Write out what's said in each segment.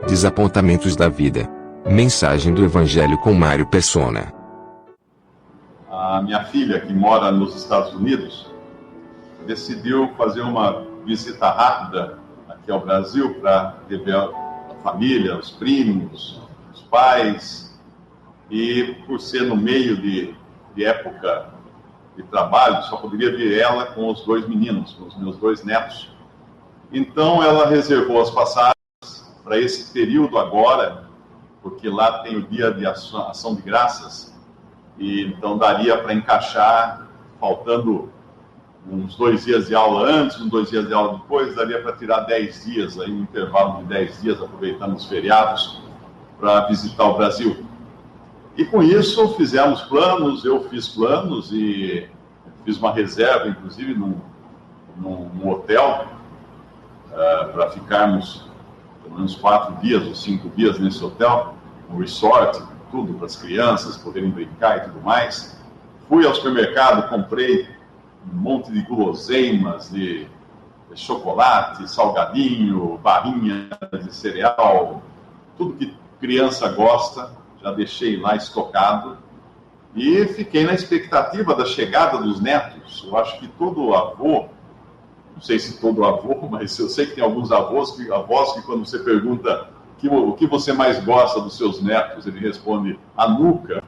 Desapontamentos da vida. Mensagem do Evangelho com Mário Persona. A minha filha, que mora nos Estados Unidos, decidiu fazer uma visita rápida aqui ao Brasil para rever a família, os primos, os pais, e por ser no meio de época de trabalho, só poderia vir ela com os dois meninos, com os meus dois netos. Então ela reservou as passagens para esse período agora, porque lá tem o dia de ação de graças, e então daria para encaixar, faltando uns 2 dias de aula antes, uns 2 dias de aula depois, daria para tirar 10 dias, aí um intervalo de 10 dias, aproveitando os feriados, para visitar o Brasil. E com isso fizemos planos, eu fiz planos e fiz uma reserva, inclusive, num hotel, para ficarmos pelo menos 4 dias ou 5 dias nesse hotel, um resort, tudo para as crianças poderem brincar e tudo mais. Fui ao supermercado, comprei um monte de guloseimas, de chocolate, salgadinho, barrinha de cereal, tudo que criança gosta, já deixei lá estocado. E fiquei na expectativa da chegada dos netos. Eu acho que todo avô, não sei se todo avô, mas eu sei que tem alguns avós que quando você pergunta o que você mais gosta dos seus netos, ele responde a nuca,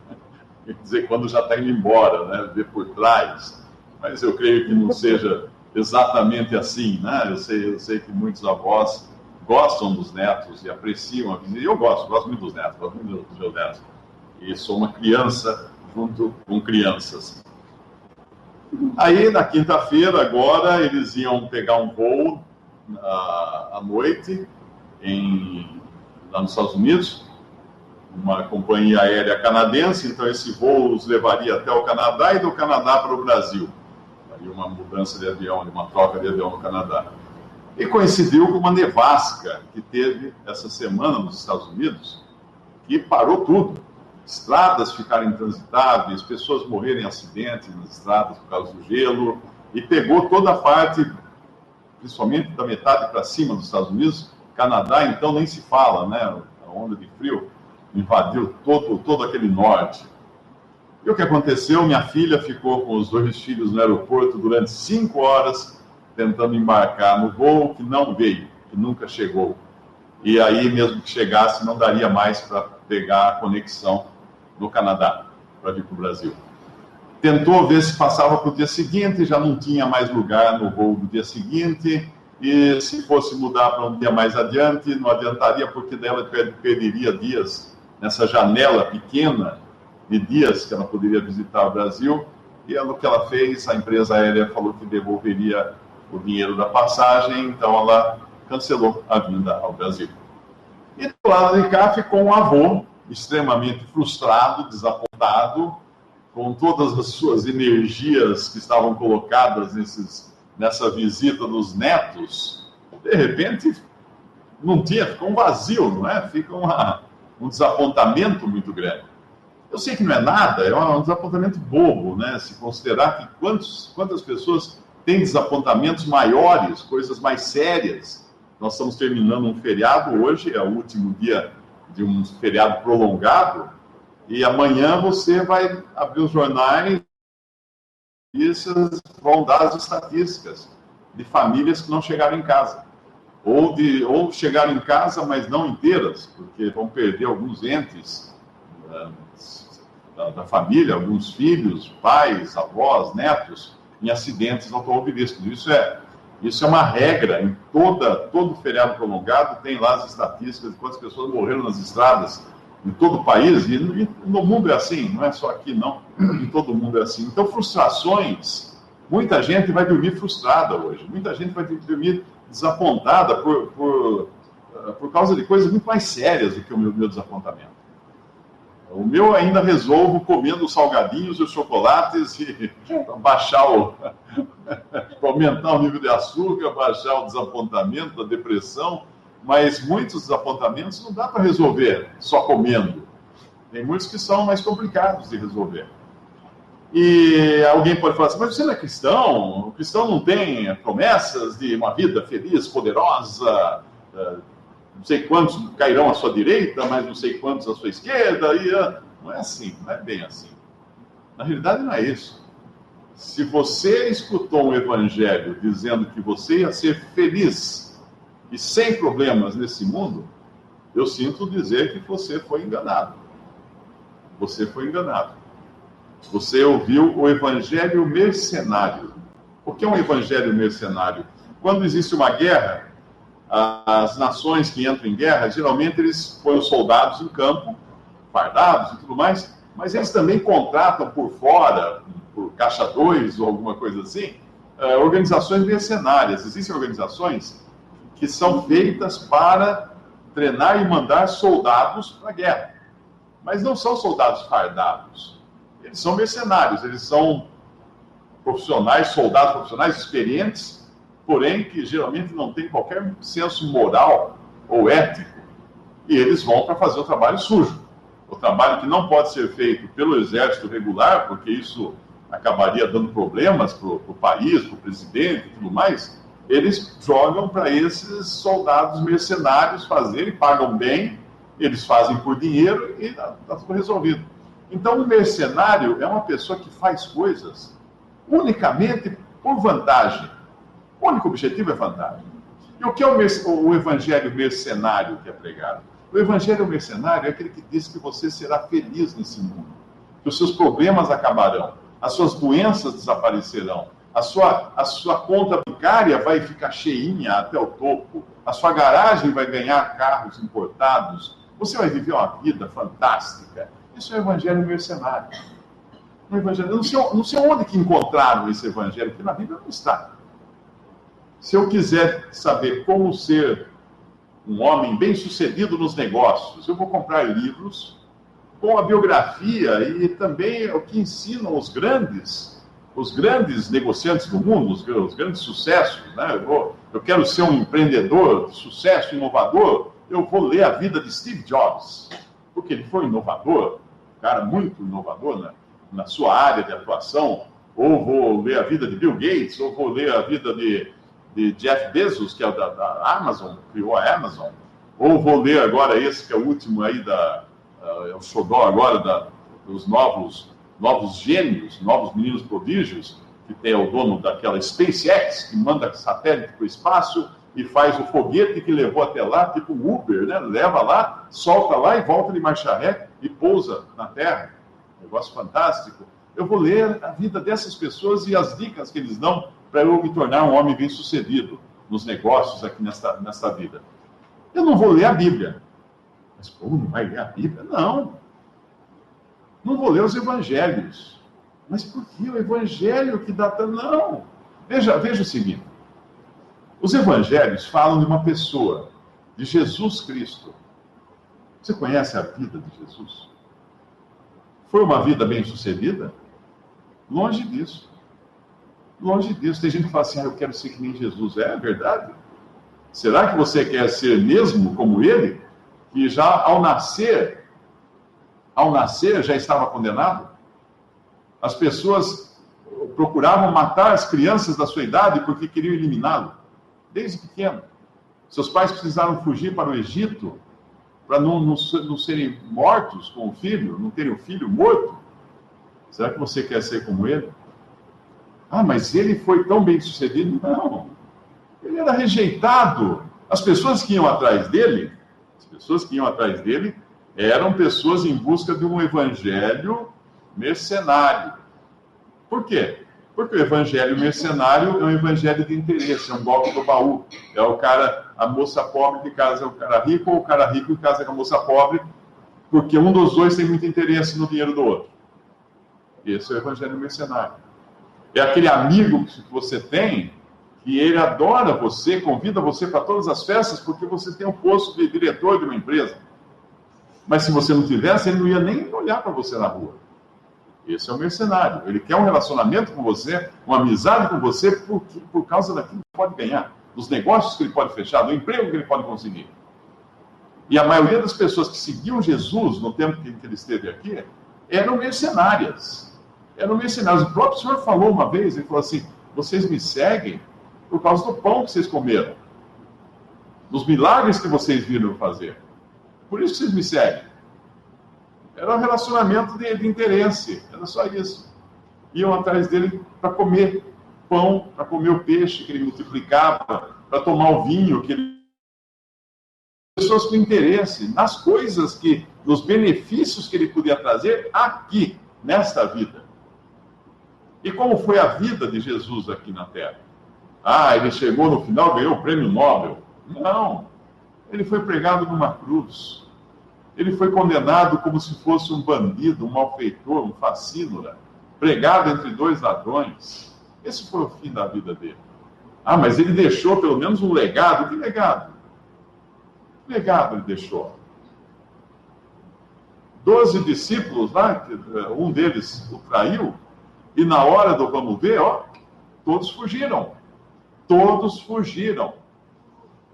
quer dizer, quando já está indo embora, né, ver por trás. Mas eu creio que não seja exatamente assim, né? Eu sei que muitos avós gostam dos netos e apreciam a visita. E eu gosto muito dos netos, gosto muito dos meus netos. E sou uma criança junto com crianças. Aí, na quinta-feira, agora, eles iam pegar um voo à noite lá nos Estados Unidos, uma companhia aérea canadense, então esse voo os levaria até o Canadá e do Canadá para o Brasil. Aí uma mudança de avião, uma troca de avião no Canadá. E coincidiu com uma nevasca que teve essa semana nos Estados Unidos, que parou tudo. Estradas ficaram intransitáveis, pessoas morreram em acidentes nas estradas por causa do gelo, e pegou toda a parte, principalmente da metade para cima dos Estados Unidos. Canadá, então, nem se fala, né? A onda de frio invadiu todo aquele norte. E o que aconteceu? Minha filha ficou com os 2 filhos no aeroporto durante 5 horas, tentando embarcar no voo que não veio, que nunca chegou. E aí, mesmo que chegasse, não daria mais para pegar a conexão no Canadá, para vir para o Brasil. Tentou ver se passava para o dia seguinte, já não tinha mais lugar no voo do dia seguinte, e se fosse mudar para um dia mais adiante, não adiantaria, porque dela perderia dias nessa janela pequena de dias que ela poderia visitar o Brasil. E o que ela fez, a empresa aérea falou que devolveria o dinheiro da passagem, então ela cancelou a vinda ao Brasil. E do lado de cá ficou um avô extremamente frustrado, desapontado, com todas as suas energias que estavam colocadas nessa visita dos netos. De repente, não tinha, ficou um vazio, não é? Fica um desapontamento muito grande. Eu sei que não é nada, é um desapontamento bobo, né? Se considerar que quantas pessoas têm desapontamentos maiores, coisas mais sérias. Nós estamos terminando um feriado hoje, é o último dia de um feriado prolongado, e amanhã você vai abrir os jornais e vão dar as estatísticas de famílias que não chegaram em casa. Ou chegaram em casa, mas não inteiras, porque vão perder alguns entes da família, alguns filhos, pais, avós, netos, em acidentes automobilísticos. Isso é uma regra em todo feriado prolongado, tem lá as estatísticas de quantas pessoas morreram nas estradas em todo o país, e no mundo é assim, não é só aqui não, em todo o mundo é assim. Então, frustrações, muita gente vai dormir frustrada hoje, muita gente vai dormir desapontada por causa de coisas muito mais sérias do que o meu desapontamento. O meu ainda resolvo comendo os salgadinhos e os chocolates e aumentar o nível de açúcar, baixar o desapontamento, a depressão, mas muitos desapontamentos não dá para resolver só comendo. Tem muitos que são mais complicados de resolver. E alguém pode falar assim, mas você não é cristão? O cristão não tem promessas de uma vida feliz, poderosa, não sei quantos cairão à sua direita, mas não sei quantos à sua esquerda. Não é assim, não é bem assim. Na realidade, não é isso. Se você escutou um evangelho dizendo que você ia ser feliz e sem problemas nesse mundo, eu sinto dizer que você foi enganado. Você foi enganado. Você ouviu o evangelho mercenário. O que é um evangelho mercenário? Quando existe uma guerra, as nações que entram em guerra, geralmente eles põem os soldados em campo, fardados e tudo mais, mas eles também contratam por fora, por caixa 2 ou alguma coisa assim, organizações mercenárias. Existem organizações que são feitas para treinar e mandar soldados para a guerra. Mas não são soldados fardados. Eles são mercenários, eles são profissionais, soldados profissionais experientes, porém que geralmente não têm qualquer senso moral ou ético. E eles vão para fazer o trabalho sujo. O trabalho que não pode ser feito pelo exército regular, porque isso acabaria dando problemas para o país, para o presidente e tudo mais, eles jogam para esses soldados mercenários fazerem, pagam bem, eles fazem por dinheiro e está tudo resolvido. Então, o mercenário é uma pessoa que faz coisas unicamente por vantagem. O único objetivo é vantagem. E o que é o evangelho mercenário que é pregado? O evangelho mercenário é aquele que diz que você será feliz nesse mundo, que os seus problemas acabarão, as suas doenças desaparecerão, a sua conta bancária vai ficar cheinha até o topo, a sua garagem vai ganhar carros importados, você vai viver uma vida fantástica. Isso é o evangelho mercenário. No evangelho, não sei onde que encontraram esse evangelho, porque na Bíblia não está. Se eu quiser saber como ser um homem bem-sucedido nos negócios, eu vou comprar livros com a biografia e também o que ensinam os grandes negociantes do mundo, os grandes sucessos. Né? Eu quero ser um empreendedor de sucesso, inovador, eu vou ler a vida de Steve Jobs, porque ele foi inovador, um cara muito inovador na sua área de atuação, ou vou ler a vida de Bill Gates, ou vou ler a vida de Jeff Bezos, que é da Amazon, criou a Amazon, ou vou ler agora esse que é o último aí, é o xodó agora dos novos gênios, novos meninos prodígios, que tem o dono daquela SpaceX, que manda satélite para o espaço e faz o foguete que levou até lá, tipo um Uber, né? Leva lá, solta lá e volta de marcha ré e pousa na Terra. Negócio fantástico. Eu vou ler a vida dessas pessoas e as dicas que eles dão para eu me tornar um homem bem-sucedido nos negócios aqui nesta vida. Eu não vou ler a Bíblia. Mas, não vai ler a Bíblia? Não. Não vou ler os evangelhos. Mas por que o evangelho que dá tanto? Não. Veja o seguinte. Os evangelhos falam de uma pessoa, de Jesus Cristo. Você conhece a vida de Jesus? Foi uma vida bem-sucedida? Longe disso. Longe disso. Tem gente que fala assim, eu quero ser que nem Jesus. É verdade? Será que você quer ser mesmo como ele? Que já ao nascer já estava condenado? As pessoas procuravam matar as crianças da sua idade porque queriam eliminá-lo, desde pequeno. Seus pais precisaram fugir para o Egito para não serem mortos com o filho, não terem o filho morto. Será que você quer ser como ele? Ah, mas ele foi tão bem sucedido? Não. Ele era rejeitado. As pessoas que iam atrás dele eram pessoas em busca de um evangelho mercenário. Por quê? Porque o evangelho mercenário é um evangelho de interesse, é um golpe do baú. É a moça pobre que casa com o cara rico, ou o cara rico que casa com a moça pobre, porque um dos dois tem muito interesse no dinheiro do outro. Esse é o evangelho mercenário. É aquele amigo que você tem, que ele adora você, convida você para todas as festas, porque você tem um posto de diretor de uma empresa. Mas se você não tivesse, ele não ia nem olhar para você na rua. Esse é o mercenário. Ele quer um relacionamento com você, uma amizade com você, por causa daquilo que pode ganhar, dos negócios que ele pode fechar, do emprego que ele pode conseguir. E a maioria das pessoas que seguiam Jesus no tempo que ele esteve aqui, eram mercenárias. Eram mercenários. O próprio Senhor falou uma vez, ele falou assim, vocês me seguem por causa do pão que vocês comeram. nos milagres que vocês viram fazer. Por isso que vocês me seguem. Era um relacionamento de interesse, era só isso. Iam atrás dele para comer pão, para comer o peixe que ele multiplicava, para tomar o vinho que ele... Pessoas com interesse nas coisas nos benefícios que ele podia trazer aqui, nesta vida. E como foi a vida de Jesus aqui na Terra? Ele chegou no final, ganhou o prêmio Nobel. Não, ele foi pregado numa cruz. Ele foi condenado como se fosse um bandido, um malfeitor, um facínora, pregado entre dois ladrões. Esse foi o fim da vida dele. Mas ele deixou pelo menos um legado. Que legado? Que legado ele deixou? 12 discípulos lá, um deles o traiu, e na hora do vamos ver, todos fugiram. Todos fugiram.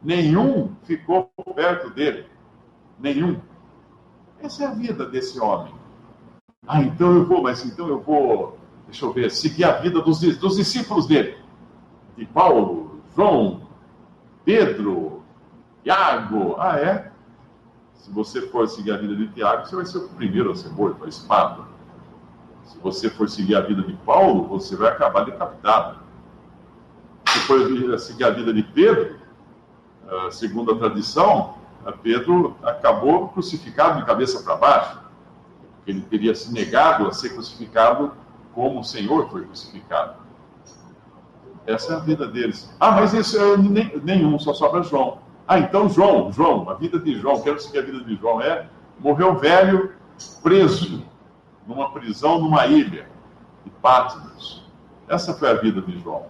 Nenhum ficou perto dele. Nenhum. Essa é a vida desse homem. Então eu vou, deixa eu ver, seguir a vida dos discípulos dele. De Paulo, João, Pedro, Tiago. Se você for seguir a vida de Tiago, você vai ser o primeiro a ser morto, a espada. Se você for seguir a vida de Paulo, você vai acabar decapitado. Se for seguir a vida de Pedro, segundo a tradição, Pedro acabou crucificado de cabeça para baixo. Ele teria se negado a ser crucificado como o Senhor foi crucificado. Essa é a vida deles. Mas isso nenhum, só sobra João. Então João, a vida de João, quero seguir a vida de João, morreu velho, preso, numa prisão, numa ilha de Patmos. Essa foi a vida de João.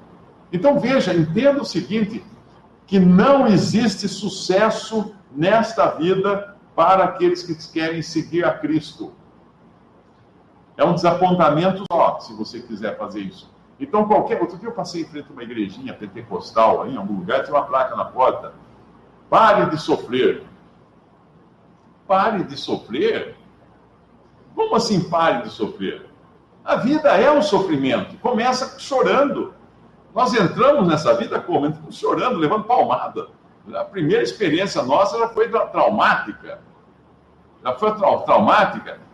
Então veja, entenda o seguinte, que não existe sucesso nesta vida para aqueles que querem seguir a Cristo. É um desapontamento só, se você quiser fazer isso. Então, outro dia eu passei em frente a uma igrejinha pentecostal, aí, em algum lugar, tinha uma placa na porta. Pare de sofrer. Pare de sofrer? Como assim pare de sofrer? A vida é um sofrimento. Começa chorando. Nós entramos nessa vida como? Entramos chorando, levando palmada. A primeira experiência nossa já foi traumática.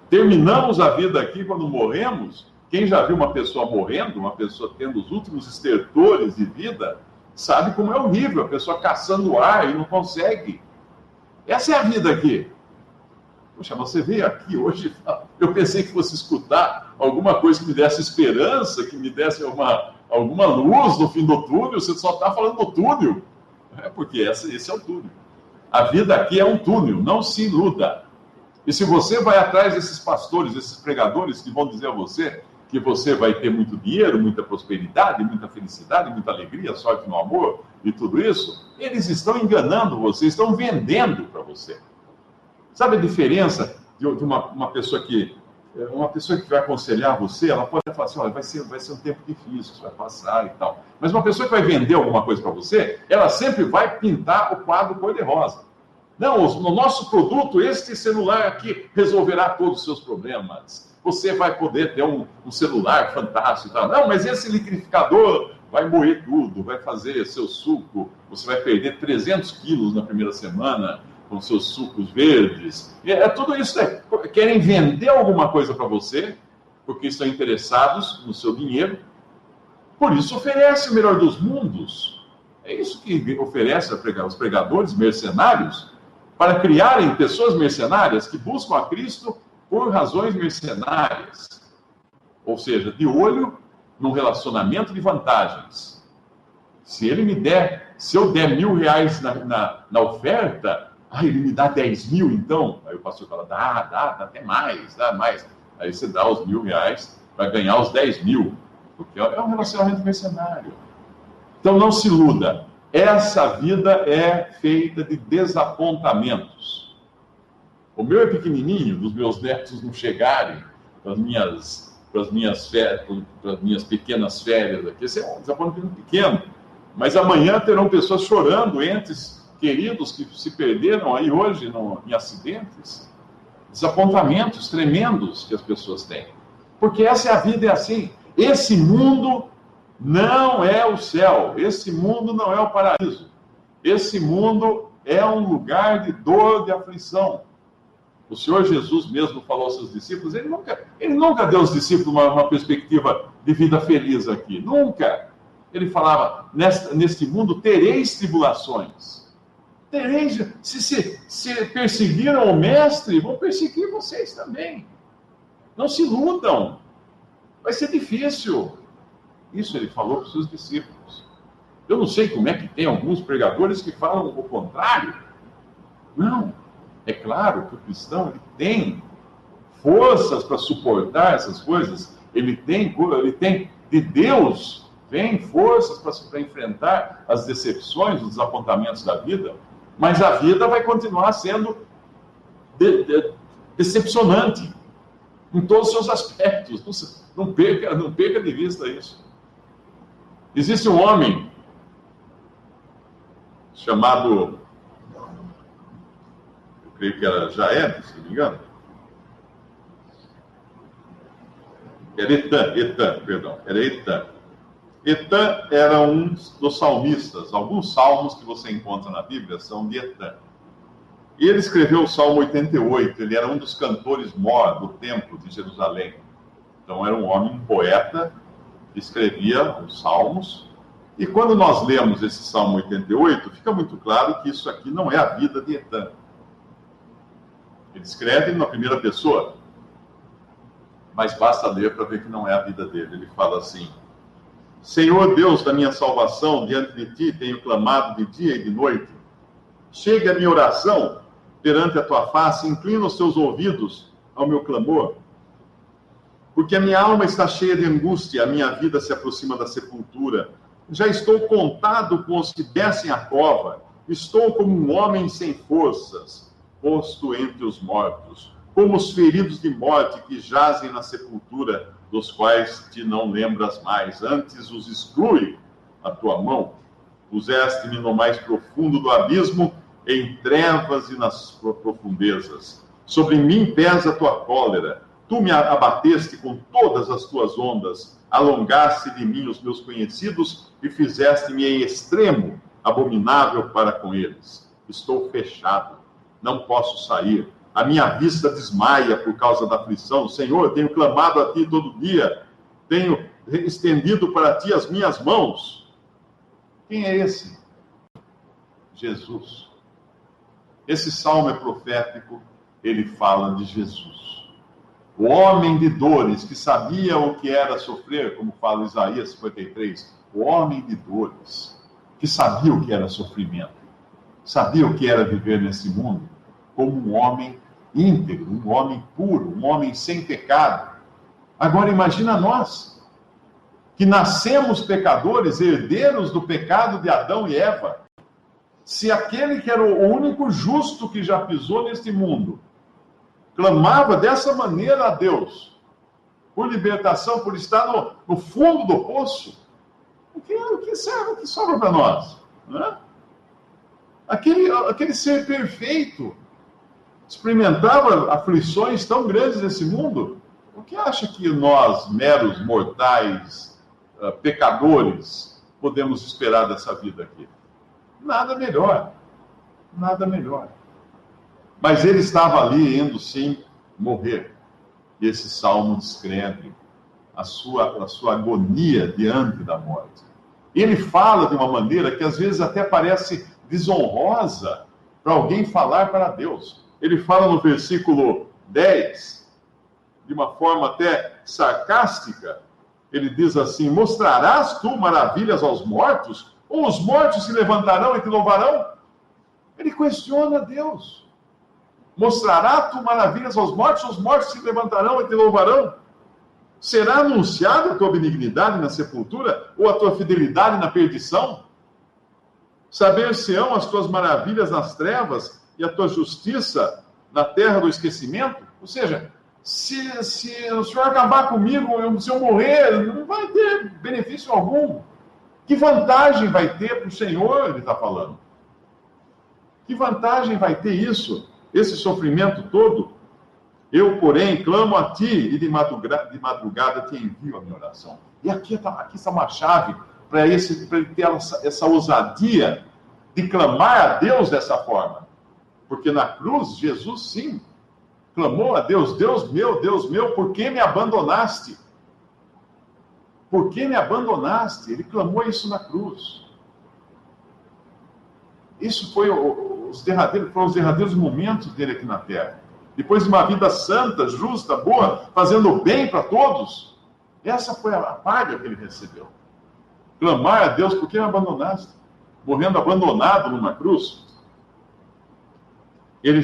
Terminamos a vida aqui quando morremos. Quem já viu uma pessoa morrendo, uma pessoa tendo os últimos estertores de vida, sabe como é horrível, a pessoa caçando ar e não consegue. Essa é a vida aqui. Poxa, você veio aqui hoje, eu pensei que fosse escutar alguma coisa que me desse esperança, que me desse alguma luz no fim do túnel, você só está falando do túnel. Porque esse é o túnel. A vida aqui é um túnel, não se iluda. E se você vai atrás desses pastores, desses pregadores que vão dizer a você que você vai ter muito dinheiro, muita prosperidade, muita felicidade, muita alegria, sorte no amor e tudo isso, eles estão enganando você, estão vendendo para você. Sabe a diferença de uma pessoa que vai aconselhar você? Ela pode falar assim, olha, vai ser um tempo difícil, isso vai passar e tal. Mas uma pessoa que vai vender alguma coisa para você, ela sempre vai pintar o quadro cor-de-rosa. Não, no nosso produto, este celular aqui resolverá todos os seus problemas. Você vai poder ter um celular fantástico e tal. Não, mas esse liquidificador vai moer tudo, vai fazer seu suco, você vai perder 300 quilos na primeira semana com seus sucos verdes. Tudo isso. Querem vender alguma coisa para você, porque estão interessados no seu dinheiro. Por isso oferece o melhor dos mundos. É isso que oferece os pregadores mercenários, para criarem pessoas mercenárias que buscam a Cristo por razões mercenárias. Ou seja, de olho num relacionamento de vantagens. Se eu der R$1.000 na oferta, ele me dá 10 mil, então? Aí o pastor fala, dá até mais, dá mais. Aí você dá os R$1.000 para ganhar os 10 mil. Porque é um relacionamento mercenário. Então não se iluda. Essa vida é feita de desapontamentos. O meu é pequenininho, dos meus netos não chegarem para as minhas pequenas férias aqui. Esse é um desapontamento pequeno. Mas amanhã terão pessoas chorando, entes queridos que se perderam aí hoje em acidentes. Desapontamentos tremendos que as pessoas têm. Porque essa é a vida, é assim. Esse mundo não é o céu. Esse mundo não é o paraíso. Esse mundo é um lugar de dor, de aflição. O Senhor Jesus mesmo falou aos seus discípulos, ele nunca deu aos discípulos uma perspectiva de vida feliz aqui, nunca. Ele falava, neste mundo tereis tribulações. Tereis, se perseguiram o mestre, vão perseguir vocês também. Não se iludam, vai ser difícil. Isso ele falou para os seus discípulos. Eu não sei como é que tem alguns pregadores que falam o contrário. Não. É claro que o cristão ele tem forças para suportar essas coisas. Ele tem de Deus, vem forças para enfrentar as decepções, os desapontamentos da vida. Mas a vida vai continuar sendo decepcionante em todos os seus aspectos. Não perca de vista isso. Existe um homem chamado, eu creio que era Jaed, se não me engano. Era Etã. Etã era um dos salmistas. Alguns salmos que você encontra na Bíblia são de Etã. E ele escreveu o Salmo 88. Ele era um dos cantores mor do templo de Jerusalém. Então era um homem, um poeta, que escrevia os salmos. E quando nós lemos esse Salmo 88, fica muito claro que isso aqui não é a vida de Etã. Ele escreve na primeira pessoa, mas basta ler para ver que não é a vida dele. Ele fala assim: Senhor Deus da minha salvação, diante de ti tenho clamado de dia e de noite. Chega a minha oração perante a tua face, inclina os teus ouvidos ao meu clamor. Porque a minha alma está cheia de angústia, a minha vida se aproxima da sepultura. Já estou contado com os que descem a cova. Estou como um homem sem forças, posto entre os mortos, como os feridos de morte que jazem na sepultura, dos quais te não lembras mais. Antes os exclui a tua mão. Puseste-me no mais profundo do abismo, em trevas e nas profundezas. Sobre mim pesa a tua cólera. Tu me abateste com todas as tuas ondas. Alongaste de mim os meus conhecidos e fizeste-me em extremo abominável para com eles. Estou fechado, não posso sair. A minha vista desmaia por causa da aflição. Senhor, tenho clamado a ti todo dia. Tenho estendido para ti as minhas mãos. Quem é esse? Jesus. Esse salmo é profético. Ele fala de Jesus. O homem de dores, que sabia o que era sofrer, como fala Isaías 53. O homem de dores, que sabia o que era sofrimento. Sabia o que era viver nesse mundo como um homem íntegro, um homem puro, um homem sem pecado. Agora imagina nós, que nascemos pecadores, herdeiros do pecado de Adão e Eva. Se aquele que era o único justo que já pisou neste mundo, clamava dessa maneira a Deus, por libertação, por estar no fundo do poço, o que serve, o que sobra para nós? Né? Aquele ser perfeito, experimentava aflições tão grandes nesse mundo. O que acha que nós, meros mortais, pecadores, podemos esperar dessa vida aqui? Nada melhor. Nada melhor. Mas ele estava ali indo, sim, morrer. E esse salmo descreve a sua agonia diante da morte. Ele fala de uma maneira que às vezes até parece desonrosa para alguém falar para Deus. Ele fala no versículo 10, de uma forma até sarcástica, ele diz assim: mostrarás tu maravilhas aos mortos? Ou os mortos se levantarão e te louvarão? Ele questiona Deus. Mostrará tu maravilhas aos mortos? Os mortos se levantarão e te louvarão? Será anunciada a tua benignidade na sepultura? Ou a tua fidelidade na perdição? Saber-se-ão as tuas maravilhas nas trevas e a tua justiça na terra do esquecimento? Ou seja, se o Senhor acabar comigo, se eu morrer, não vai ter benefício algum. Que vantagem vai ter para o Senhor, ele está falando? Que vantagem vai ter isso? Esse sofrimento todo? Eu, porém, clamo a ti e de madrugada te envio a minha oração. E aqui está uma chave para ele ter essa ousadia de clamar a Deus dessa forma. Porque na cruz, Jesus sim clamou a Deus: Deus meu, por que me abandonaste? Por que me abandonaste? Ele clamou isso na cruz. Isso foram os derradeiros momentos dele aqui na terra. Depois de uma vida santa, justa, boa, fazendo bem para todos, essa foi a paga que ele recebeu. Clamar a Deus: por que me abandonaste? Morrendo abandonado numa cruz. Ele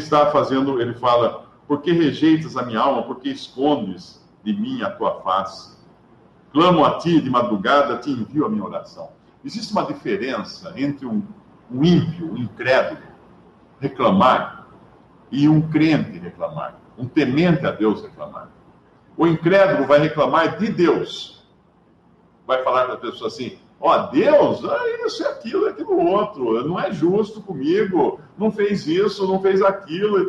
fala: por que rejeitas a minha alma? Por que escondes de mim a tua face? Clamo a ti de madrugada, te envio a minha oração. Existe uma diferença entre um ímpio, um incrédulo, reclamar, e um crente reclamar, um temente a Deus reclamar. O incrédulo vai reclamar de Deus. Vai falar para a pessoa assim: Deus, isso é aquilo, outro, não é justo comigo, não fez isso, não fez aquilo, e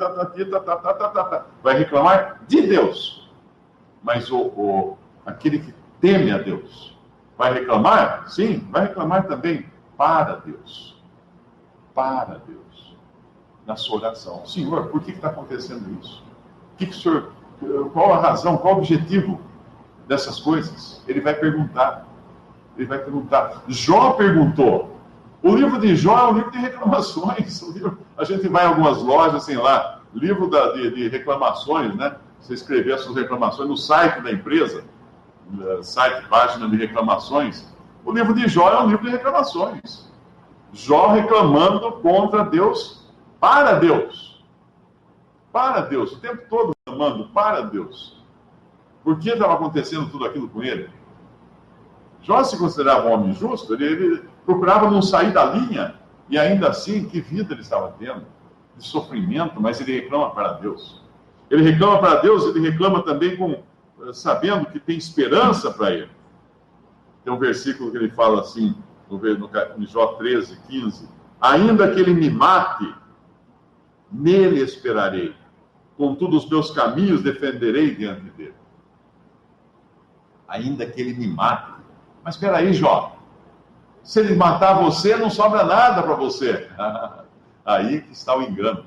Vai reclamar de Deus. Mas aquele que teme a Deus vai reclamar? Sim, vai reclamar também para Deus. Para Deus. Na sua oração: Senhor, por que está acontecendo isso? Qual a razão, qual o objetivo dessas coisas? Ele vai perguntar. Jó perguntou. O livro de Jó é um livro de reclamações. A gente vai em algumas lojas, assim lá, livro de reclamações, né? Você escrever as suas reclamações no site da empresa, página de reclamações. O livro de Jó é um livro de reclamações. Jó reclamando contra Deus, para Deus. Para Deus, o tempo todo reclamando para Deus. Por que estava acontecendo tudo aquilo com ele? Jó se considerava um homem justo, ele procurava não sair da linha, e ainda assim, que vida ele estava tendo, de sofrimento, mas ele reclama para Deus. Ele reclama para Deus, ele reclama também sabendo que tem esperança para ele. Tem um versículo que ele fala assim, no Jó 13, 15: ainda que ele me mate, nele esperarei, contudo os meus caminhos defenderei diante dele. Ainda que ele me mate. Mas espera aí, Jó, se ele matar você, não sobra nada para você. Aí que está o engano.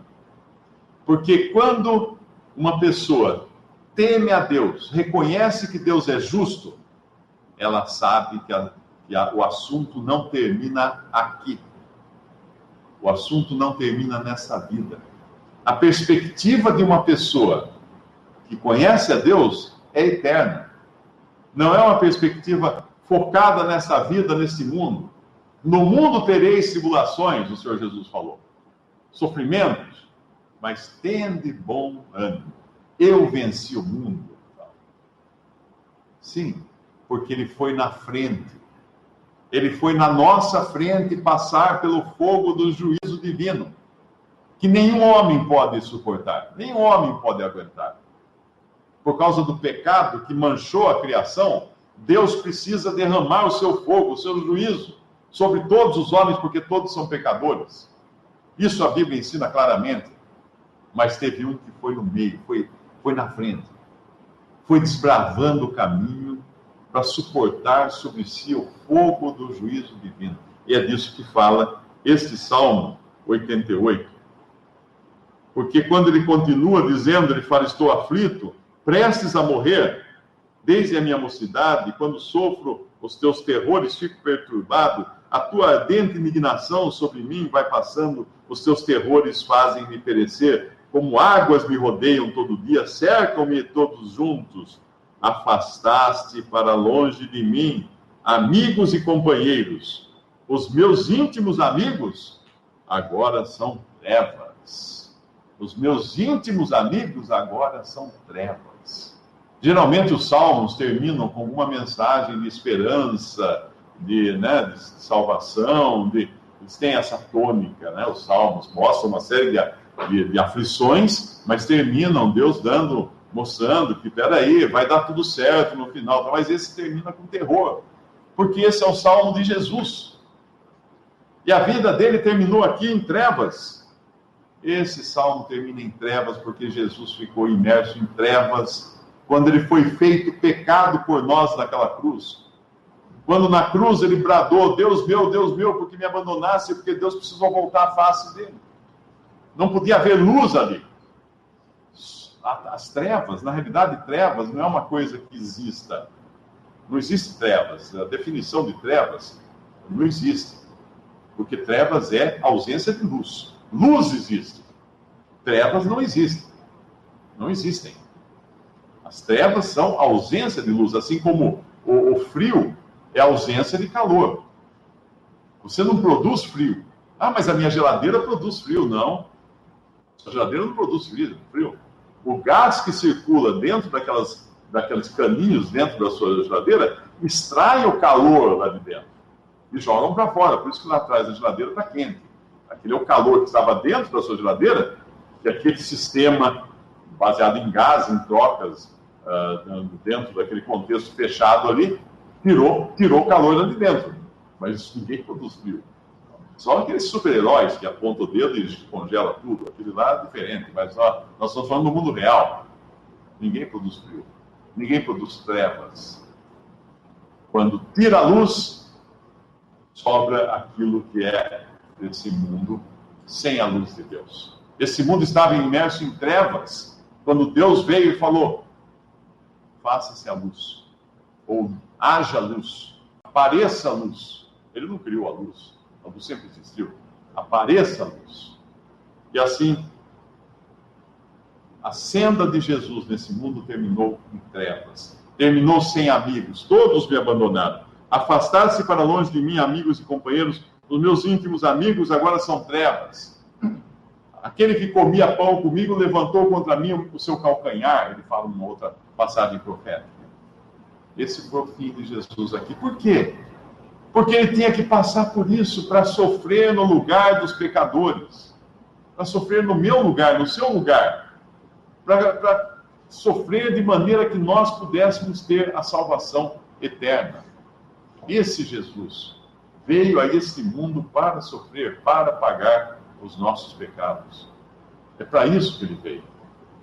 Porque quando uma pessoa teme a Deus, reconhece que Deus é justo, ela sabe que o assunto não termina aqui. O assunto não termina nessa vida. A perspectiva de uma pessoa que conhece a Deus é eterna. Não é uma perspectiva focada nessa vida, nesse mundo. No mundo tereis tribulações, o Senhor Jesus falou. Sofrimentos, mas tende bom ânimo. Eu venci o mundo. Sim, porque ele foi na frente. Ele foi na nossa frente passar pelo fogo do juízo divino, que nenhum homem pode suportar, nenhum homem pode aguentar. Por causa do pecado que manchou a criação, Deus precisa derramar o seu fogo, o seu juízo sobre todos os homens, porque todos são pecadores. Isso a Bíblia ensina claramente. Mas teve um que foi no meio, foi na frente. Foi desbravando o caminho para suportar sobre si o fogo do juízo divino. E é disso que fala este Salmo 88. Porque quando ele continua dizendo, ele fala: estou aflito, prestes a morrer, desde a minha mocidade, quando sofro os teus terrores, fico perturbado, a tua ardente indignação sobre mim vai passando, os teus terrores fazem-me perecer, como águas me rodeiam todo dia, cercam-me todos juntos. Afastaste para longe de mim amigos e companheiros. Os meus íntimos amigos agora são trevas. Os meus íntimos amigos agora são trevas. Geralmente os salmos terminam com uma mensagem de esperança, de salvação, eles têm essa tônica, né? Os salmos mostram uma série de aflições, mas terminam Deus mostrando que, peraí, vai dar tudo certo no final, mas esse termina com terror, porque esse é o salmo de Jesus, e a vida dele terminou aqui em trevas. Esse salmo termina em trevas, porque Jesus ficou imerso em trevas, quando ele foi feito pecado por nós naquela cruz. Quando na cruz ele bradou, Deus meu, porque me abandonasse, porque Deus precisou voltar à face dele. Não podia haver luz ali. As trevas, na realidade, trevas não é uma coisa que exista. Não existe trevas. A definição de trevas não existe. Porque trevas é ausência de luz. Luz existe. Trevas não existem. Não existem. As trevas são ausência de luz, assim como o frio é ausência de calor. Você não produz frio. Ah, mas a minha geladeira produz frio. Não. A geladeira não produz frio. O gás que circula dentro daqueles caninhos dentro da sua geladeira extrai o calor lá de dentro e jogam para fora. Por isso que lá atrás da geladeira está quente. Aquele é o calor que estava dentro da sua geladeira, que aquele sistema baseado em gás, em trocas, dentro daquele contexto fechado ali, tirou o calor lá de dentro. Mas ninguém produz frio. Só aqueles super-heróis que apontam o dedo e congela tudo. Aquele lá é diferente. Mas nós estamos falando do mundo real. Ninguém produz frio. Ninguém produz trevas. Quando tira a luz, sobra aquilo que é esse mundo sem a luz de Deus. Esse mundo estava imerso em trevas quando Deus veio e falou: faça-se a luz. Ou haja luz. Apareça a luz. Ele não criou a luz. A luz sempre existiu. Apareça a luz. E assim, a senda de Jesus nesse mundo terminou em trevas. Terminou sem amigos. Todos me abandonaram. Afastar-se para longe de mim, amigos e companheiros. Os meus íntimos amigos agora são trevas. Aquele que comia pão comigo levantou contra mim o seu calcanhar. Ele fala numa outra passagem profética. Esse foi o fim de Jesus aqui. Por quê? Porque ele tinha que passar por isso para sofrer no lugar dos pecadores. Para sofrer no meu lugar, no seu lugar. Para sofrer de maneira que nós pudéssemos ter a salvação eterna. Esse Jesus veio a este mundo para sofrer, para pagar os nossos pecados. É para isso que ele veio.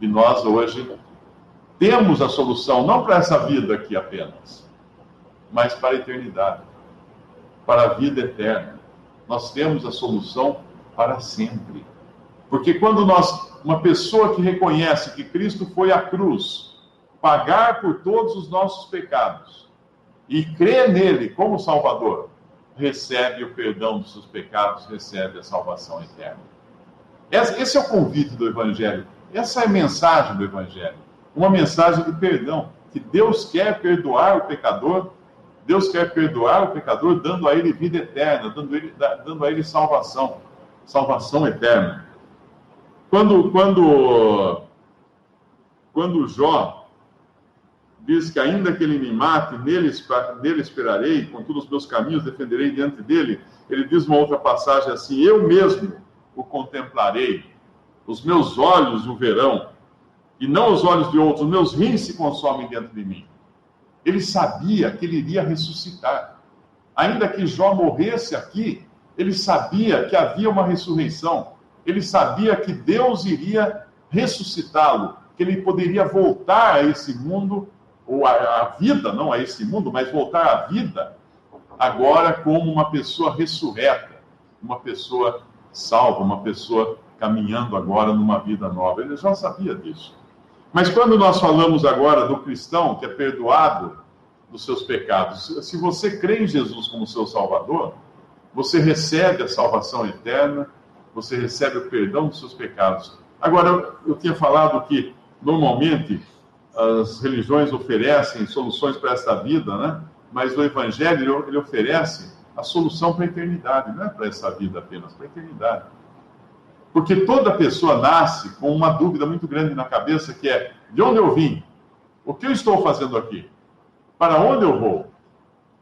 E nós hoje temos a solução, não para essa vida aqui apenas, mas para a eternidade. Para a vida eterna. Nós temos a solução para sempre. Porque quando uma pessoa que reconhece que Cristo foi à cruz, pagar por todos os nossos pecados, e crê nele como Salvador, recebe o perdão dos seus pecados, recebe a salvação eterna. Esse é o convite do Evangelho. Essa é a mensagem do Evangelho. Uma mensagem de perdão. Que Deus quer perdoar o pecador. Deus quer perdoar o pecador, dando a ele vida eterna, dando a ele salvação eterna. Quando Jó diz que ainda que ele me mate, nele esperarei, com todos os meus caminhos defenderei diante dele, ele diz uma outra passagem assim: eu mesmo o contemplarei, os meus olhos o verão, e não os olhos de outros, os meus rins se consomem dentro de mim. Ele sabia que ele iria ressuscitar. Ainda que Jó morresse aqui, ele sabia que havia uma ressurreição. Ele sabia que Deus iria ressuscitá-lo, que ele poderia voltar a esse mundo, ou a vida, não a esse mundo, mas voltar à vida, agora como uma pessoa ressurreta, uma pessoa salva, uma pessoa caminhando agora numa vida nova. Ele já sabia disso. Mas quando nós falamos agora do cristão que é perdoado dos seus pecados, se você crê em Jesus como seu Salvador, você recebe a salvação eterna, você recebe o perdão dos seus pecados. Agora, eu tinha falado que, normalmente, as religiões oferecem soluções para esta vida, né? Mas o Evangelho, ele oferece a solução para a eternidade, não é para essa vida apenas, para a eternidade. Porque toda pessoa nasce com uma dúvida muito grande na cabeça, que é: de onde eu vim? O que eu estou fazendo aqui? Para onde eu vou?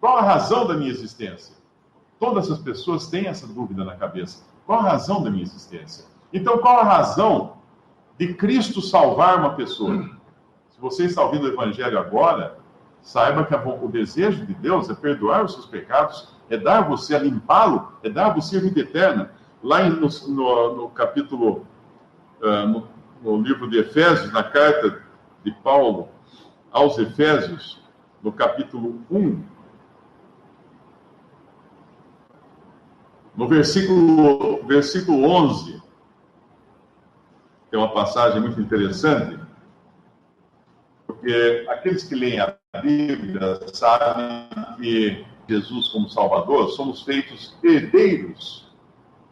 Qual a razão da minha existência? Todas as pessoas têm essa dúvida na cabeça. Qual a razão da minha existência? Então, qual a razão de Cristo salvar uma pessoa? Se você está ouvindo o Evangelho agora, saiba que o desejo de Deus é perdoar os seus pecados, é dar você a limpá-lo, é dar a você a vida eterna. Lá no capítulo, no livro de Efésios, na carta de Paulo aos Efésios, no capítulo 1, No versículo 11, tem uma passagem muito interessante, porque aqueles que leem a Bíblia sabem que Jesus, como Salvador, somos feitos herdeiros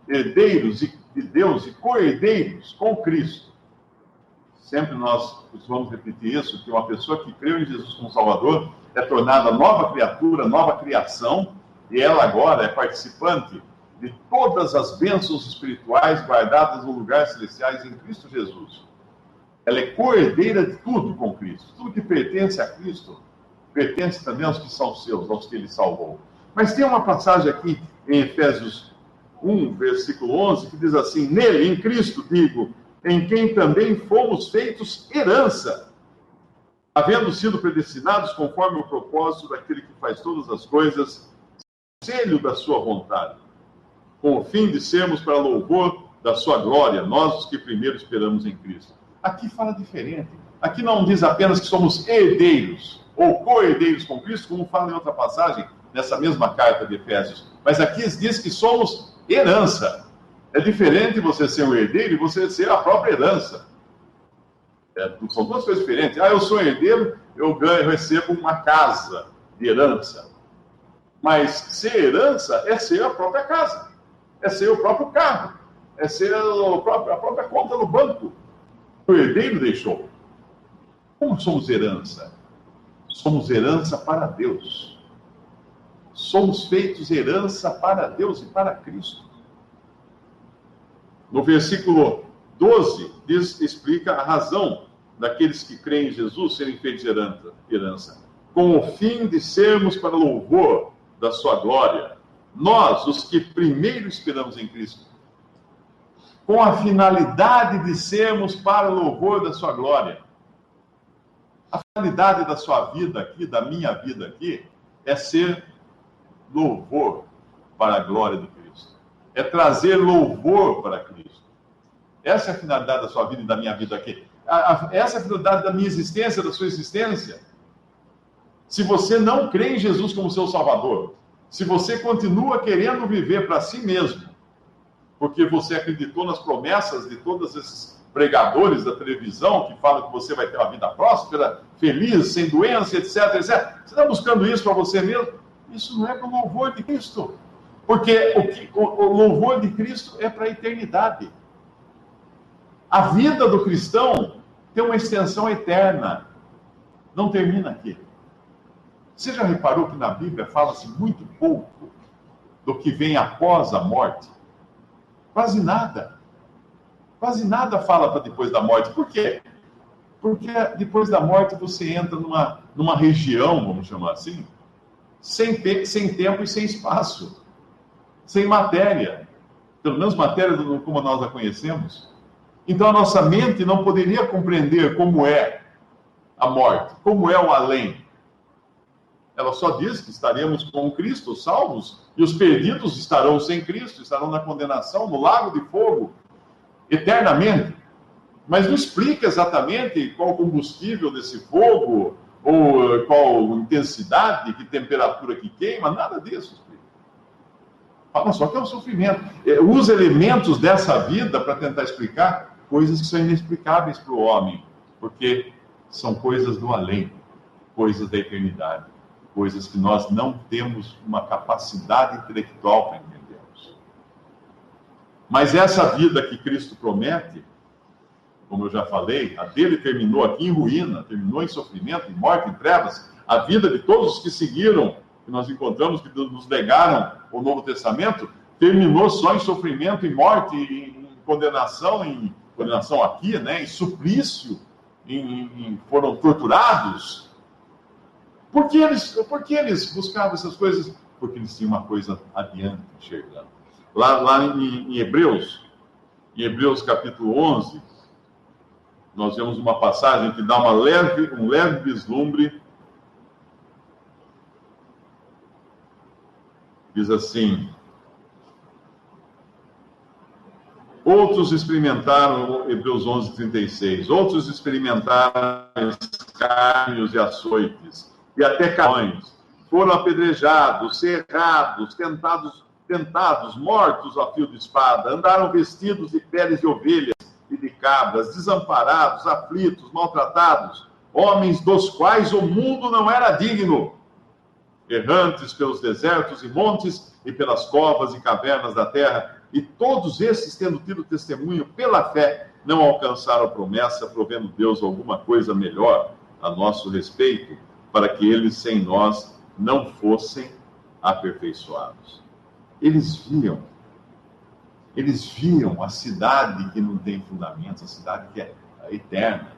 de Deus e co-herdeiros com Cristo. Sempre nós vamos repetir isso, que uma pessoa que creu em Jesus como Salvador é tornada nova criatura, nova criação, e ela agora é participante de todas as bênçãos espirituais guardadas no lugar celestiais em Cristo Jesus. Ela é co-herdeira de tudo com Cristo. Tudo que pertence a Cristo, pertence também aos que são seus, aos que Ele salvou. Mas tem uma passagem aqui em Efésios 1, versículo 11, que diz assim: nele, em Cristo, digo, em quem também fomos feitos herança, havendo sido predestinados conforme o propósito daquele que faz todas as coisas, conselho da sua vontade, com o fim de sermos para louvor da sua glória, nós os que primeiro esperamos em Cristo. Aqui fala diferente. Aqui não diz apenas que somos herdeiros, ou co-herdeiros com Cristo, como fala em outra passagem, nessa mesma carta de Efésios. Mas aqui diz que somos herança. É diferente você ser um herdeiro e você ser a própria herança. São duas coisas diferentes. Eu sou herdeiro, eu recebo uma casa de herança. Mas ser herança é ser a própria casa, é ser o próprio carro, é ser a própria conta no banco. O herdeiro deixou. Como somos herança? Somos herança para Deus. Somos feitos herança para Deus e para Cristo. No versículo 12, explica a razão daqueles que creem em Jesus serem feitos herança. Com o fim de sermos para louvor da sua glória. Nós, os que primeiro esperamos em Cristo. Com a finalidade de sermos para louvor da sua glória. A finalidade da sua vida aqui, da minha vida aqui, é ser louvor para a glória de Cristo. É trazer louvor para Cristo. Essa é a finalidade da sua vida e da minha vida aqui. Essa é a finalidade da minha existência, da sua existência. Se você não crê em Jesus como seu Salvador, se você continua querendo viver para si mesmo, porque você acreditou nas promessas de todos esses pregadores da televisão que falam que você vai ter uma vida próspera, feliz, sem doença, etc, etc. Você está buscando isso para você mesmo? Isso não é para o louvor de Cristo. Porque o louvor de Cristo é para a eternidade. A vida do cristão tem uma extensão eterna. Não termina aqui. Você já reparou que na Bíblia fala-se muito pouco do que vem após a morte? Quase nada. Quase nada fala para depois da morte. Por quê? Porque depois da morte você entra numa região, vamos chamar assim, sem tempo e sem espaço. Sem matéria. Pelo menos matéria como nós a conhecemos. Então a nossa mente não poderia compreender como é a morte, como é o além. Ela só diz que estaremos com Cristo, salvos, e os perdidos estarão sem Cristo, estarão na condenação, no lago de fogo, eternamente. Mas não explica exatamente qual o combustível desse fogo, ou qual intensidade, que temperatura que queima, nada disso explica. Fala só que é um sofrimento. Usa elementos dessa vida para tentar explicar coisas que são inexplicáveis para o homem, porque são coisas do além, coisas da eternidade, coisas que nós não temos uma capacidade intelectual para entendermos. Mas essa vida que Cristo promete, como eu já falei, a dele terminou aqui em ruína, terminou em sofrimento, em morte, em trevas. A vida de todos os que seguiram, que nós encontramos, que nos legaram o Novo Testamento, terminou só em sofrimento, em morte, em condenação aqui, né, em suplício, foram torturados. Por que eles buscavam essas coisas? Porque eles tinham uma coisa adiante enxergando. Lá em Hebreus capítulo 11, nós vemos uma passagem que dá um leve vislumbre. Diz assim: outros experimentaram, Hebreus 11, 36, outros experimentaram escárnios e açoites, e até carões, foram apedrejados, cerrados, tentados, mortos a fio de espada, andaram vestidos de peles de ovelhas e de cabras, desamparados, aflitos, maltratados, homens dos quais o mundo não era digno, errantes pelos desertos e montes e pelas covas e cavernas da terra, e todos esses, tendo tido testemunho pela fé, não alcançaram a promessa, provendo Deus alguma coisa melhor a nosso respeito, para que eles sem nós não fossem aperfeiçoados. Eles viam a cidade que não tem fundamentos, a cidade que é eterna.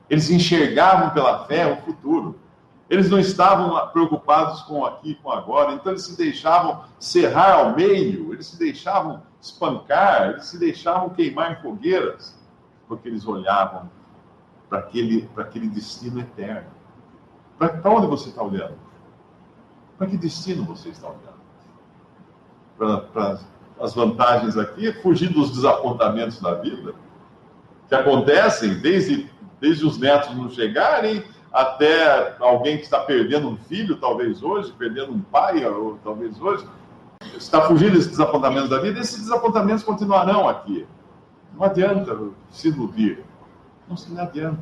Eles enxergavam pela fé o futuro. Eles não estavam preocupados com o aqui e com o agora, então eles se deixavam serrar ao meio, eles se deixavam espancar, eles se deixavam queimar em fogueiras, porque eles olhavam para aquele destino eterno. Para onde você está olhando? Para que destino você está olhando? Para as vantagens aqui, fugir dos desapontamentos da vida, que acontecem desde os netos não chegarem, até alguém que está perdendo um filho, talvez hoje, perdendo um pai, ou talvez hoje, está fugindo desses desapontamentos da vida, esses desapontamentos continuarão aqui. Não adianta se iludir. Não adianta.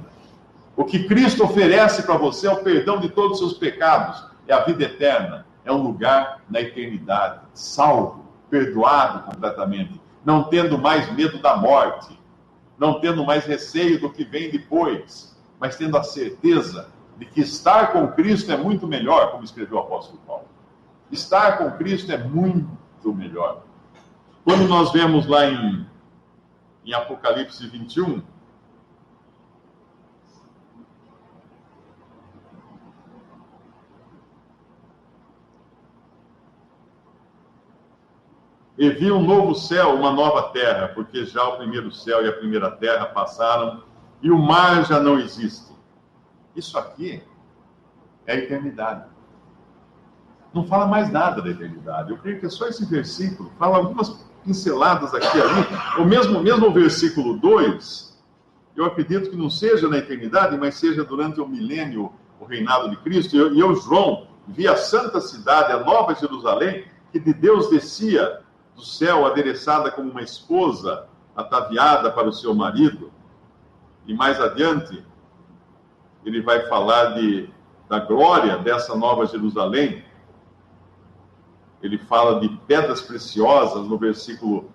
O que Cristo oferece para você é o perdão de todos os seus pecados, é a vida eterna, é um lugar na eternidade, salvo, perdoado completamente, não tendo mais medo da morte, não tendo mais receio do que vem depois, mas tendo a certeza de que estar com Cristo é muito melhor, como escreveu o apóstolo Paulo. Estar com Cristo é muito melhor. Quando nós vemos lá em Apocalipse 21, e vi um novo céu, uma nova terra, porque já o primeiro céu e a primeira terra passaram, e o mar já não existe. Isso aqui é a eternidade. Não fala mais nada da eternidade. Eu creio que é só esse versículo. Fala algumas pinceladas aqui e ali. O mesmo versículo 2, eu acredito que não seja na eternidade, mas seja durante o milênio, o reinado de Cristo. E eu, João, vi a santa cidade, a nova Jerusalém, que de Deus descia do céu, adereçada como uma esposa ataviada para o seu marido. E mais adiante, ele vai falar da glória dessa nova Jerusalém. Ele fala de pedras preciosas no versículo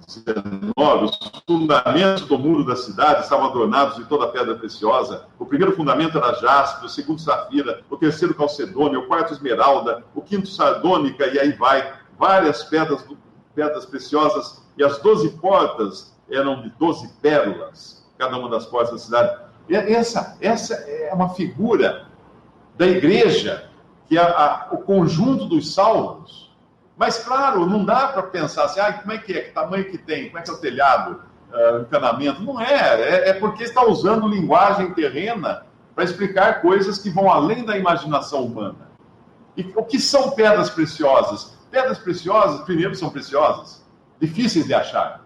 19. Os fundamentos do muro da cidade estavam adornados de toda pedra preciosa. O primeiro fundamento era jaspe, o segundo safira, o terceiro calcedônio, o quarto esmeralda, o quinto sardônica, e aí vai. Várias pedras preciosas, e as 12 portas eram de 12 pérolas, cada uma das portas da cidade. E essa é uma figura da igreja, que é o conjunto dos salvos. Mas, claro, não dá para pensar assim, como é? Que tamanho que tem? Como é que é o telhado, o encanamento? Não é porque está usando linguagem terrena para explicar coisas que vão além da imaginação humana. E o que são pedras preciosas? Pedras preciosas, primeiro, são preciosas, difíceis de achar.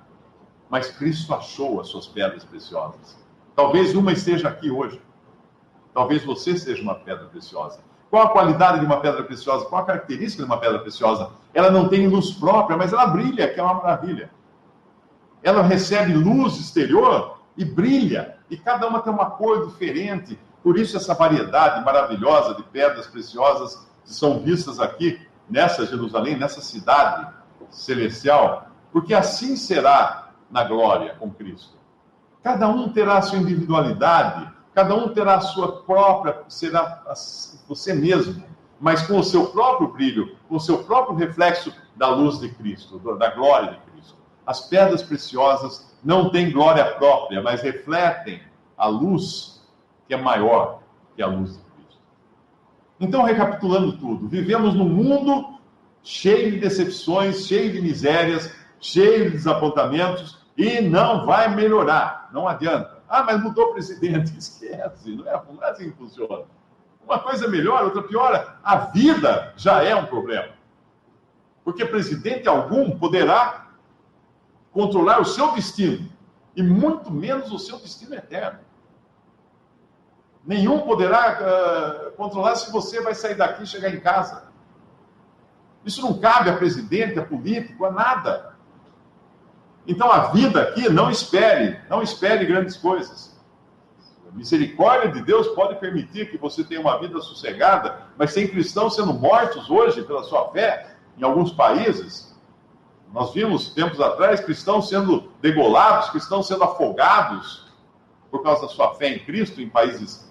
Mas Cristo achou as suas pedras preciosas. Talvez uma esteja aqui hoje. Talvez você seja uma pedra preciosa. Qual a qualidade de uma pedra preciosa? Qual a característica de uma pedra preciosa? Ela não tem luz própria, mas ela brilha, que é uma maravilha. Ela recebe luz exterior e brilha. E cada uma tem uma cor diferente. Por isso essa variedade maravilhosa de pedras preciosas que são vistas aqui, nessa Jerusalém, nessa cidade celestial, porque assim será na glória com Cristo. Cada um terá a sua individualidade, cada um terá a sua própria, será você mesmo, mas com o seu próprio brilho, com o seu próprio reflexo da luz de Cristo, da glória de Cristo. As pedras preciosas não têm glória própria, mas refletem a luz que é maior que a luz de Cristo. Então, recapitulando tudo, vivemos num mundo cheio de decepções, cheio de misérias, cheio de desapontamentos, e não vai melhorar, não adianta. Mas mudou o presidente, esquece, não é assim que funciona. Uma coisa melhora, outra piora. A vida já é um problema. Porque presidente algum poderá controlar o seu destino, e muito menos o seu destino eterno. Nenhum poderá controlar se você vai sair daqui e chegar em casa. Isso não cabe a presidente, a político, a nada. Então a vida aqui, não espere grandes coisas. A misericórdia de Deus pode permitir que você tenha uma vida sossegada, mas tem cristãos sendo mortos hoje pela sua fé, em alguns países. Nós vimos, tempos atrás, cristãos sendo degolados, cristãos sendo afogados por causa da sua fé em Cristo, em países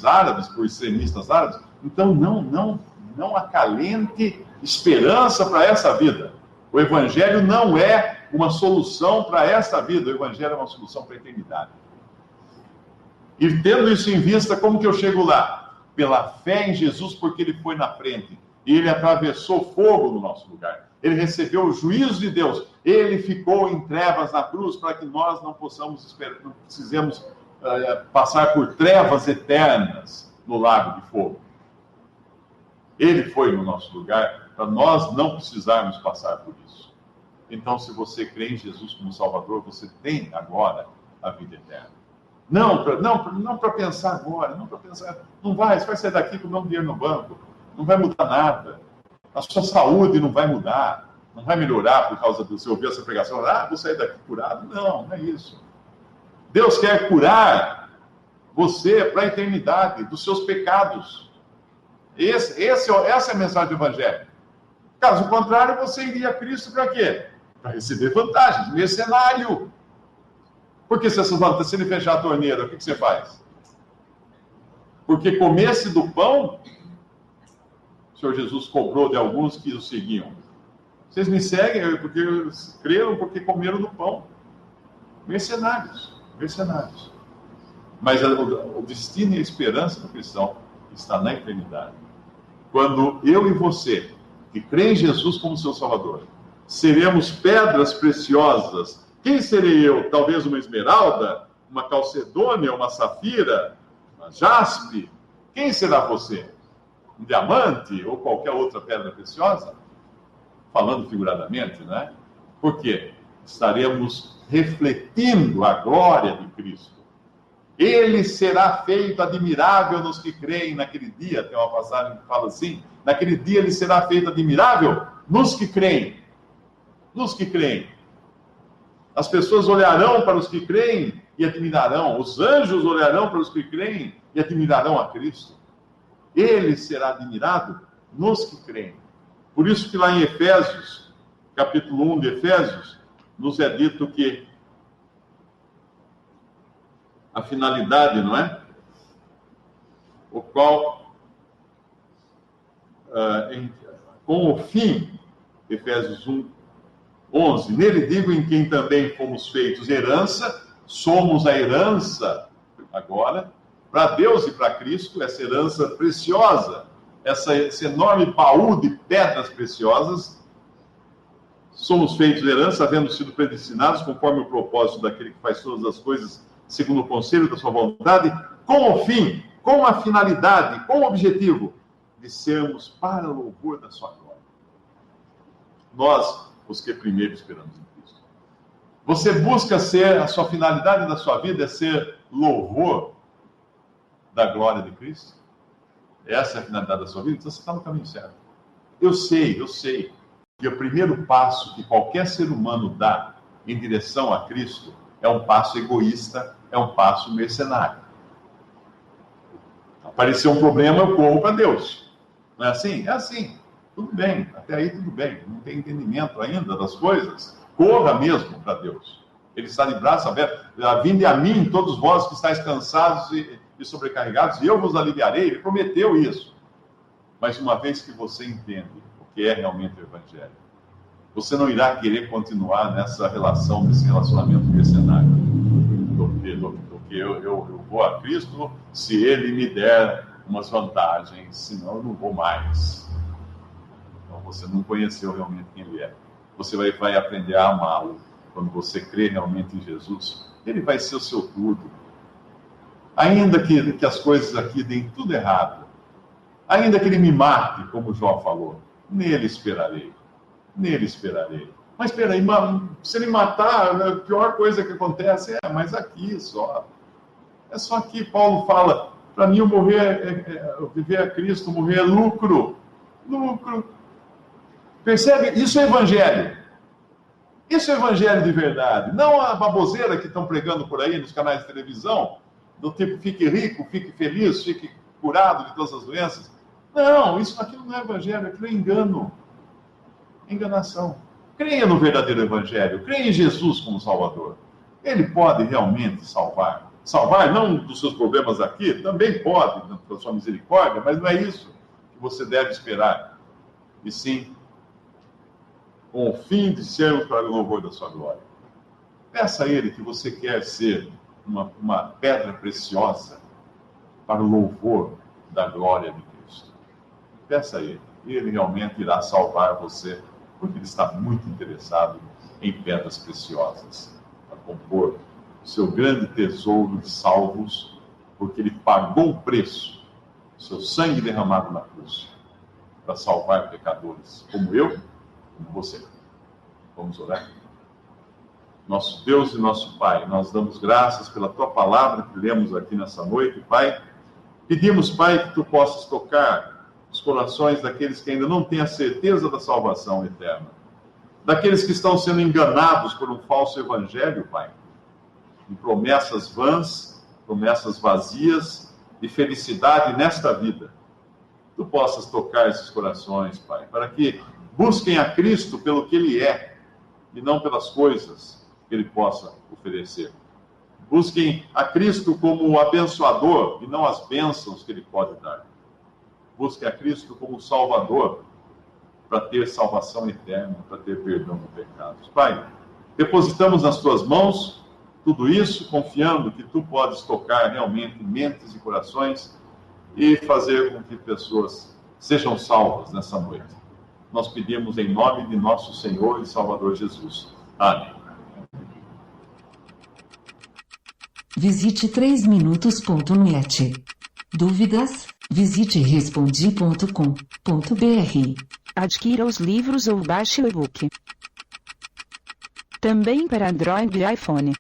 árabes, por extremistas árabes. Então, não acalente esperança para essa vida. O Evangelho não é uma solução para essa vida, o Evangelho é uma solução para a eternidade. E tendo isso em vista, como que eu chego lá? Pela fé em Jesus, porque ele foi na frente. E ele atravessou fogo no nosso lugar. Ele recebeu o juízo de Deus. Ele ficou em trevas na cruz para que nós não precisemos passar por trevas eternas no lago de fogo. Ele foi no nosso lugar para nós não precisarmos passar por isso. Então, se você crê em Jesus como Salvador, você tem agora a vida eterna. Não para pensar agora, não vai, você vai sair daqui com o dinheiro no banco, não vai mudar nada. A sua saúde não vai mudar, não vai melhorar por causa do você ouvir essa pregação, vou sair daqui curado. Não é isso. Deus quer curar você para a eternidade, dos seus pecados. Essa é a mensagem do Evangelho. Caso contrário, você iria a Cristo para quê? Para receber vantagens, mercenário. Porque se ele fechar a torneira, o que você faz? Porque comesse do pão, o Senhor Jesus cobrou de alguns que o seguiam. Vocês me seguem porque creram, porque comeram do pão. Mercenários. Mas o destino e a esperança do cristão está na eternidade. Quando eu e você, que crê em Jesus como seu Salvador, seremos pedras preciosas. Quem serei eu? Talvez uma esmeralda, uma calcedônia, uma safira, uma jaspe? Quem será você? Um diamante ou qualquer outra pedra preciosa? Falando figuradamente, né? Por quê? Estaremos refletindo a glória de Cristo. Ele será feito admirável nos que creem naquele dia. Tem uma passagem que fala assim: naquele dia ele será feito admirável nos que creem. Nos que creem. As pessoas olharão para os que creem e admirarão. Os anjos olharão para os que creem e admirarão a Cristo. Ele será admirado nos que creem. Por isso que lá em Efésios, capítulo 1 de Efésios, nos é dito que a finalidade, não é? O qual, com o fim, Efésios 1, 11, nele digo em quem também fomos feitos herança, somos a herança agora, para Deus e para Cristo, essa herança preciosa, esse enorme baú de pedras preciosas, somos feitos herança, havendo sido predestinados conforme o propósito daquele que faz todas as coisas segundo o conselho da sua vontade, com o fim, com a finalidade, com o objetivo de sermos para o louvor da sua glória. Nós, os que primeiro esperamos em Cristo. Você busca ser, a sua finalidade da sua vida é ser louvor da glória de Cristo? Essa é a finalidade da sua vida? Então você está no caminho certo. Eu sei que o primeiro passo que qualquer ser humano dá em direção a Cristo é um passo egoísta, é um passo mercenário. Apareceu um problema, eu corro para Deus. Não é assim? É assim. Tudo bem, até aí tudo bem. Não tem entendimento ainda das coisas. Corra mesmo para Deus. Ele está de braço aberto. Vinde a mim, todos vós que estáis cansados e sobrecarregados, e eu vos aliviarei. Ele prometeu isso. Mas uma vez que você entende o que é realmente o Evangelho, você não irá querer continuar nessa relação, nesse relacionamento mercenário. Do que eu vou a Cristo se Ele me der umas vantagens, senão eu não vou mais. Então você não conheceu realmente quem Ele é. Você vai aprender a amá-lo quando você crê realmente em Jesus. Ele vai ser o seu tudo. Ainda que as coisas aqui deem tudo errado, ainda que Ele me mate, como Jó falou, nele esperarei. Nele esperarei. Mas espera aí, se ele matar, a pior coisa que acontece mas aqui só. É só aqui. Paulo fala, para mim o morrer viver é Cristo, morrer é lucro. Lucro. Percebe? Isso é evangelho. Isso é evangelho de verdade. Não a baboseira que estão pregando por aí nos canais de televisão, do tipo, fique rico, fique feliz, fique curado de todas as doenças. Não, aquilo não é evangelho, aquilo é engano. Enganação. Creia no verdadeiro evangelho, creia em Jesus como Salvador. Ele pode realmente salvar. Salvar não dos seus problemas aqui, também pode, pela sua misericórdia, mas não é isso que você deve esperar. E sim, com o fim de sermos para o louvor da sua glória. Peça a Ele que você quer ser uma pedra preciosa para o louvor da glória de Cristo. Peça a Ele, e Ele realmente irá salvar você, porque Ele está muito interessado em pedras preciosas, para compor o seu grande tesouro de salvos, porque Ele pagou o preço, o seu sangue derramado na cruz, para salvar pecadores, como eu, como você. Vamos orar? Nosso Deus e nosso Pai, nós damos graças pela Tua palavra que lemos aqui nessa noite, Pai. Pedimos, Pai, que Tu possas tocar os corações daqueles que ainda não têm a certeza da salvação eterna. Daqueles que estão sendo enganados por um falso evangelho, Pai. De promessas vãs, promessas vazias de felicidade nesta vida. Tu possas tocar esses corações, Pai, para que busquem a Cristo pelo que Ele é, e não pelas coisas que Ele possa oferecer. Busquem a Cristo como o abençoador, e não as bênçãos que Ele pode dar. Busquem a Cristo como o Salvador, para ter salvação eterna, para ter perdão de pecados. Pai, depositamos nas Tuas mãos tudo isso, confiando que Tu podes tocar realmente mentes e corações, e fazer com que pessoas sejam salvas nessa noite. Nós pedimos em nome de nosso Senhor e Salvador Jesus. Amém. Visite 3minutos.net. Dúvidas? Visite respondi.com.br. Adquira os livros ou baixe o e-book. Também para Android e iPhone.